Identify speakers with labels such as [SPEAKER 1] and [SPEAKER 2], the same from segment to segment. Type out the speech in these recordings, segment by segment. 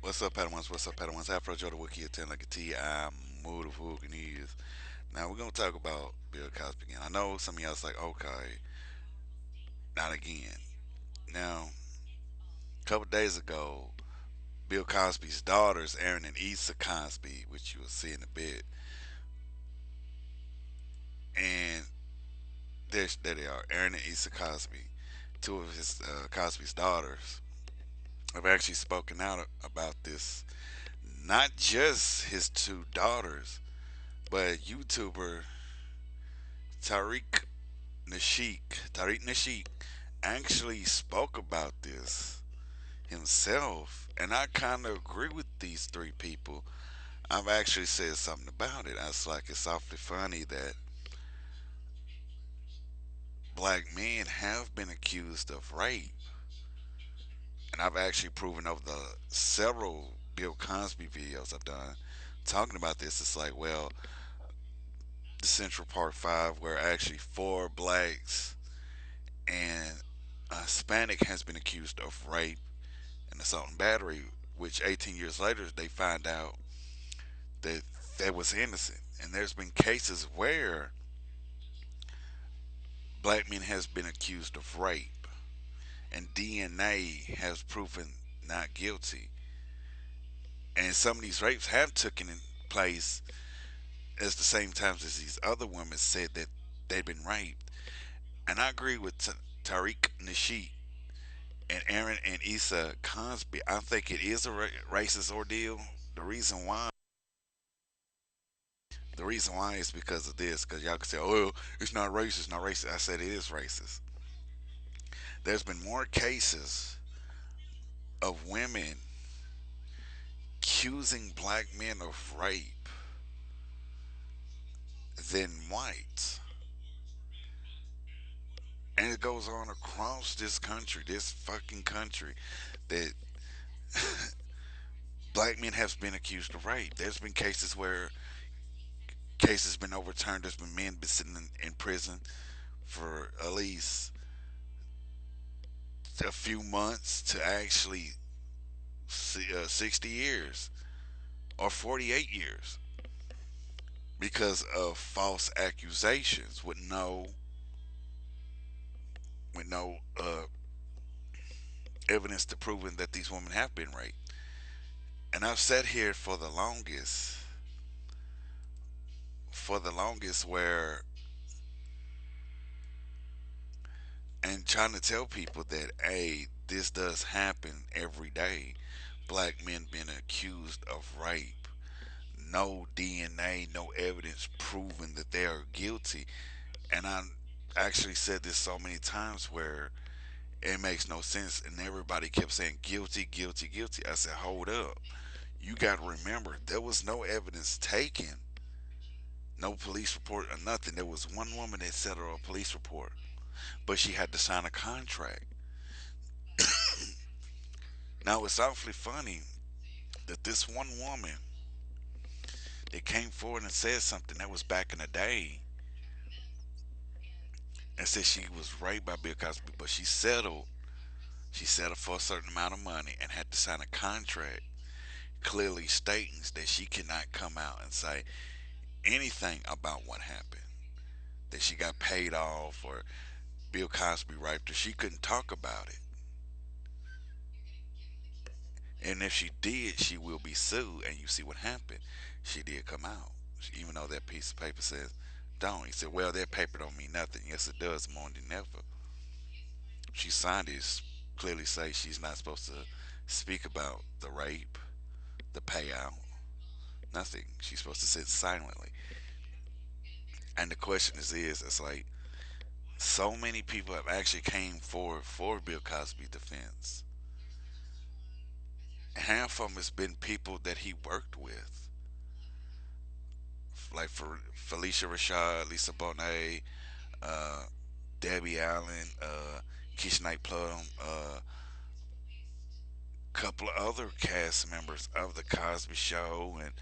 [SPEAKER 1] What's up, Padawans? What's up, Padawans? Afro Joe the Wiki at 10 like a T. I'm mood of who can use. Now, we're going to talk about Bill Cosby again. I know some of y'all's like, okay, not again. Now, a couple days ago, Bill Cosby's daughters, Erinn and Ensa Cosby, which you will see in a bit, and there they are, Erinn and Ensa Cosby, two of his Cosby's daughters, have actually spoken out about this. Not just his two daughters, but YouTuber Tariq Nasheed, Tariq Nasheed actually spoke about this himself, and I kind of agree with these three people. I've actually said something about it. I was like, it's awfully funny that black men have been accused of rape, and I've actually proven over the several Bill Cosby videos I've done talking about this. It's like, well, the Central Park Five, where actually four blacks and a Hispanic has been accused of rape and assault and battery, which 18 years later they find out that that was innocent. And there's been cases where black men has been accused of rape, and DNA has proven not guilty. And some of these rapes have taken place at the same times as these other women said that they've been raped. And I agree with Tariq Nasheed and Erinn and Issa Cosby. I think it is a racist ordeal. The reason why The reason why is because of this. Because y'all can say, "Oh, well, it's not racist, not racist." I said it is racist. There's been more cases of women accusing black men of rape than whites, and it goes on across this country, this fucking country, that black men have been accused of rape. There's been cases where cases been overturned. There's been men been sitting in prison for at least a few months to actually 60 years or 48 years because of false accusations with no evidence to proving that these women have been raped. And I've sat here for the longest where and trying to tell people that hey, this does happen every day. Black men being accused of rape, no DNA, no evidence proving that they are guilty. And I actually said this so many times where it makes no sense. And everybody kept saying guilty, guilty, guilty. I said, hold up. You got to remember, there was no evidence taken, no police report or nothing. There was one woman that set her a police report, but she had to sign a contract. Now, it's awfully funny that this one woman that came forward and said something that was back in the day and said she was raped by Bill Cosby, but she settled. She settled for a certain amount of money and had to sign a contract clearly stating that she cannot come out and say anything about what happened. That she got paid off or Bill Cosby raped her. She couldn't talk about it. And if she did, she will be sued. And you see what happened. She did come out. Even though that piece of paper says don't. He said, well, that paper don't mean nothing. Yes, it does more than ever. She signed it. Clearly say she's not supposed to speak about the rape, the payout, nothing. She's supposed to sit silently. And the question is, it's like so many people have actually came forward for Bill Cosby's defense. Half of them has been people that he worked with, like for Felicia Rashad, Lisa Bonet, uh, Debbie Allen, Keisha Knight Plum, couple of other cast members of the Cosby Show and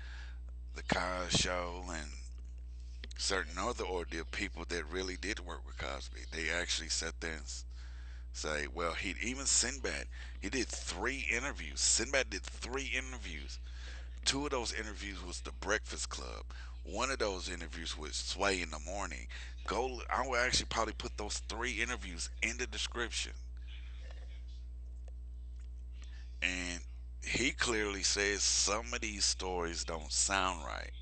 [SPEAKER 1] the Cosby Show, and certain other ordeal people that really did work with Cosby. They actually sat there and Say, well, he even Sinbad, he did 3 interviews. Sinbad did 3 interviews. Two of those interviews was the Breakfast Club. One of those interviews was Sway in the Morning. Go, I will actually probably put those 3 interviews in the description. And he clearly says some of these stories don't sound right.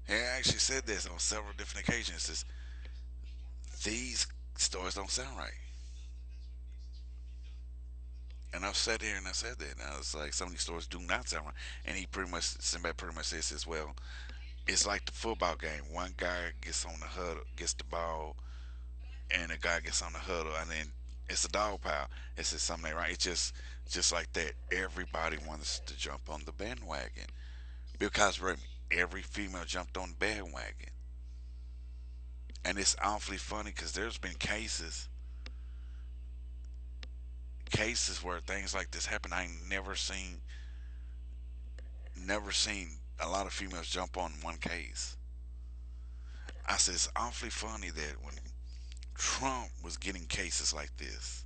[SPEAKER 1] He actually said this on several different occasions. Says these stories don't sound right. And I've sat here and I said that. And I was like, some of these stories do not sound right. And he pretty much, somebody pretty much says, well, it's like the football game. One guy gets on the huddle, gets the ball, and the guy gets on the huddle, and then it's a dog pile. It's just something right. It's just like that. Everybody wants to jump on the bandwagon because every female jumped on the bandwagon, and it's awfully funny because there's been cases where things like this happen. I ain't never seen a lot of females jump on one case. I said it's awfully funny that when Trump was getting cases like this,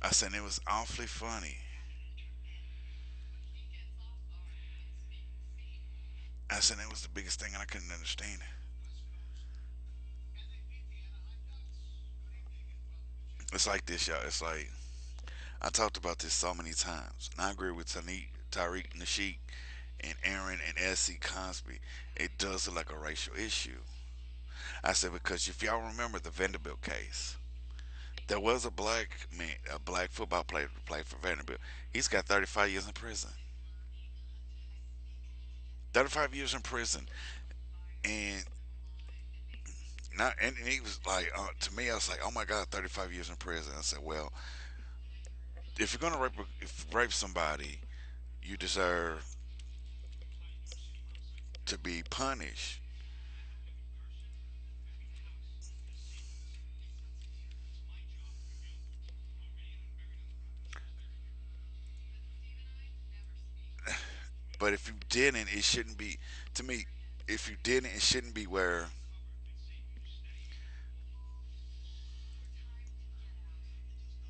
[SPEAKER 1] I said it was awfully funny. I said it was the biggest thing, and I couldn't understand it. It's like this, y'all. It's like I talked about this so many times, and I agree with Tariq Nasheed and Erinn and S.C. Cosby. It does look like a racial issue. I said because if y'all remember the Vanderbilt case, there was a black man, a black football player who played for Vanderbilt. He's got 35 years in prison. 35 years in prison, and not, and he was like, to me, I was like, oh my God, 35 years in prison. I said, well, if you're gonna rape somebody, you deserve to be punished. But if you didn't, it shouldn't be. To me, if you didn't, it shouldn't be where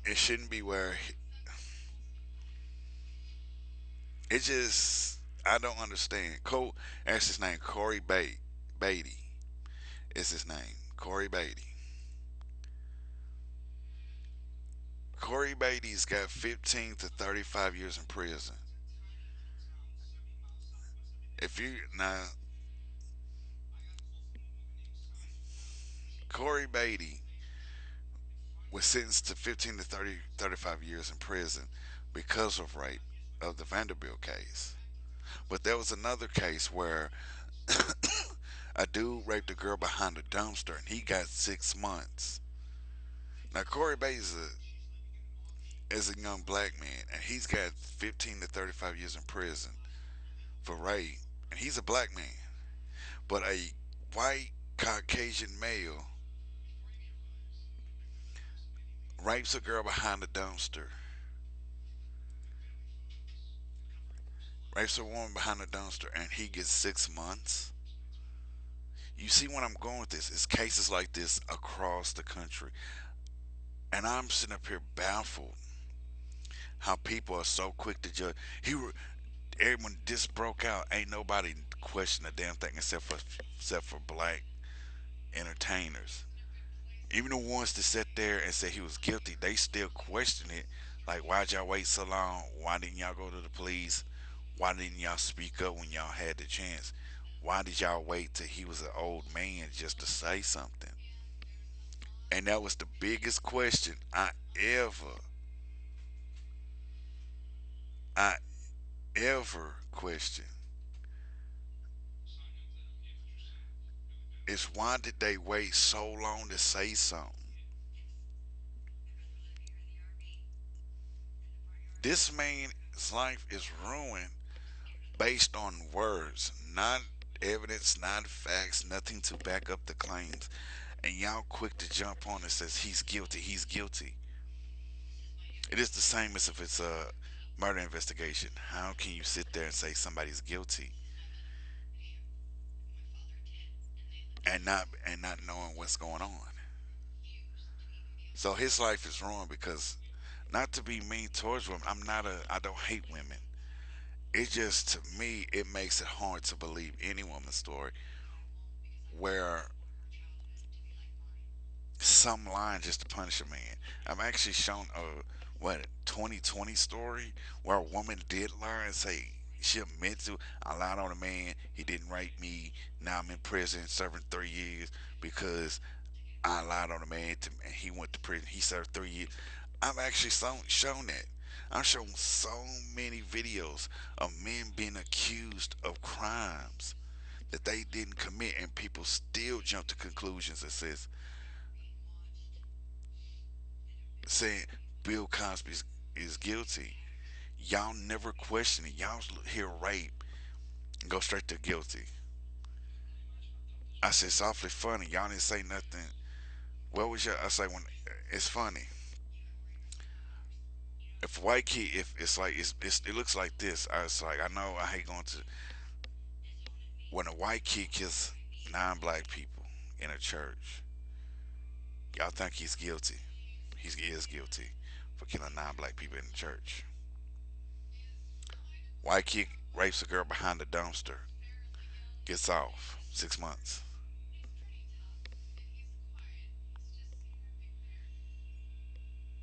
[SPEAKER 1] it shouldn't be where it just. I don't understand. That's his name. Beatty is his name. Corey Beatty. Corey Beatty's got 15 to 35 years in prison. If you now, Corey Beatty was sentenced to 15 to 35 years in prison because of rape of the Vanderbilt case. But there was another case where a dude raped a girl behind a dumpster and he got 6 months. Now Corey Bates is a young black man and he's got 15 to 35 years in prison for rape, and he's a black man. But a white Caucasian male rapes a girl behind a dumpster, rapes a woman behind a dumpster, and he gets 6 months. You see what I'm going with this? It's cases like this across the country. And I'm sitting up here baffled how people are so quick to judge. When this broke out, ain't nobody questioned a damn thing except for black entertainers. Even the ones that sat there and said he was guilty, they still question it. Like, why'd y'all wait so long? Why didn't y'all go to the police? Why didn't y'all speak up when y'all had the chance? Why did y'all wait till he was an old man just to say something? And that was the biggest question I ever questioned is why did they wait so long to say something? This man's life is ruined based on words, not evidence, not facts, nothing to back up the claims. And y'all quick to jump on and says he's guilty, he's guilty. It is the same as if it's a murder investigation. How can you sit there and say somebody's guilty? and not knowing what's going on. So his life is ruined because, not to be mean towards women, I don't hate women. It just, to me, it makes it hard to believe any woman's story where some lying just to punish a man. I'm actually shown a 2020 story where a woman did lie and say she admitted to, I lied on a man, he didn't rape me, now I'm in prison serving 3 years because I lied on a man and he went to prison, he served 3 years. I've actually shown that. I've shown so many videos of men being accused of crimes that they didn't commit, and people still jump to conclusions that says, saying Bill Cosby is guilty. Y'all never question it. Y'all hear rape and go straight to guilty. I said it's awfully funny. Y'all didn't say nothing. What was your? I say when it's funny. If a white kid, if it's like it looks like this. I was like, I know I hate going to when a white kid kills non-black people in a church. Y'all think he's guilty? He is guilty for killing non-black people in the church. White kid rapes a girl behind the dumpster, gets off 6 months.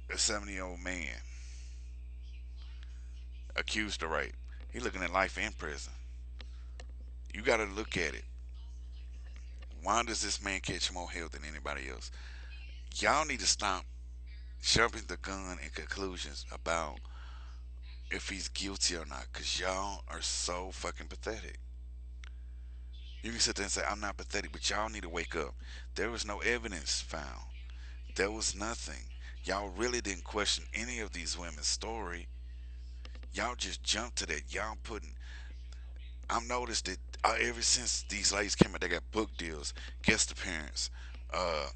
[SPEAKER 1] A 70-year-old man accused of rape. He looking at life in prison. You got to look at it. Why does this man catch more hell than anybody else? Y'all need to stop jumping the gun in conclusions about if he's guilty or not, because y'all are so fucking pathetic. You can sit there and say, I'm not pathetic, but y'all need to wake up. There was no evidence found. There was nothing. Y'all really didn't question any of these women's story. Y'all just jumped to that. Y'all putting. I've noticed that ever since these ladies came out, they got book deals, guest appearance, uh,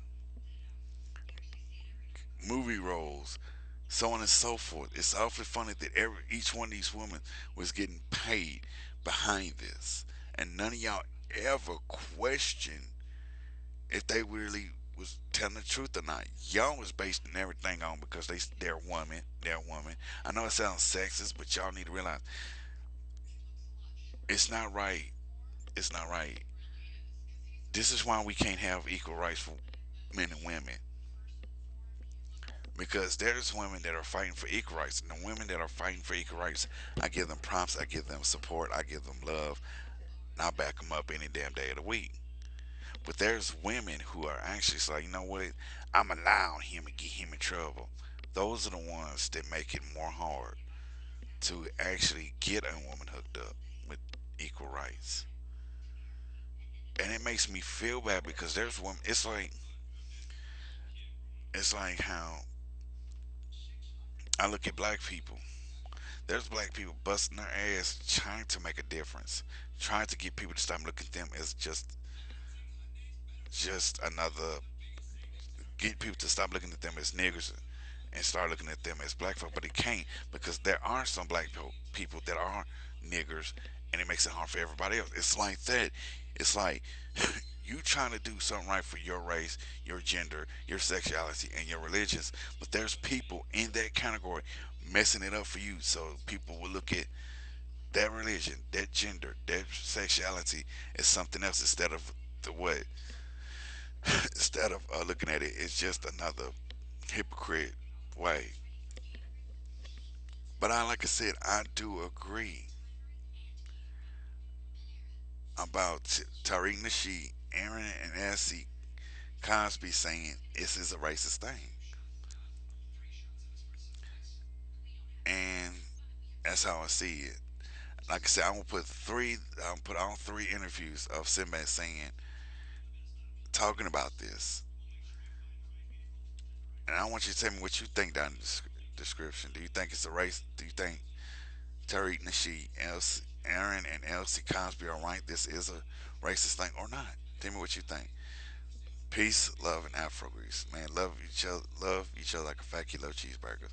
[SPEAKER 1] movie roles, so on and so forth. It's awfully funny that each one of these women was getting paid behind this, and none of y'all ever questioned if they really was telling the truth or not. Y'all was basing everything on because they're women, they're women. I know it sounds sexist, but y'all need to realize it's not right. It's not right. This is why we can't have equal rights for men and women, because there's women that are fighting for equal rights, and the women that are fighting for equal rights, I give them props, I give them support, I give them love, and I back them up any damn day of the week. But there's women who are actually like, you know what? I'm allowing him to get him in trouble. Those are the ones that make it more hard to actually get a woman hooked up with equal rights. And it makes me feel bad because there's women. It's like how I look at black people. There's black people busting their ass trying to make a difference, trying to get people to stop looking at them as just another, get people to stop looking at them as niggers and start looking at them as black folk. But it can't, because there are some black people that are niggers, and it makes it hard for everybody else. It's like that. It's like you trying to do something right for your race, your gender, your sexuality, and your religions, but there's people in that category messing it up for you. So people will look at that religion, that gender, that sexuality as something else instead of the what. Instead of looking at it, it's just another hypocrite way. But like I said, I do agree about Tariq Nasheed, Erinn, and Ensa Cosby saying this is a racist thing, and that's how I see it. Like I said, I'm gonna put three. I'm gonna put on three interviews of Sinbad saying, talking about this, and I want you to tell me what you think down in the description. Do you think it's a race? Do you think Tariq Nasheed, Erinn, and Elsie Cosby are right? This is a racist thing or not? Tell me what you think. Peace, love, and Afro Grease. Man, love each other like a fat kilo cheeseburger.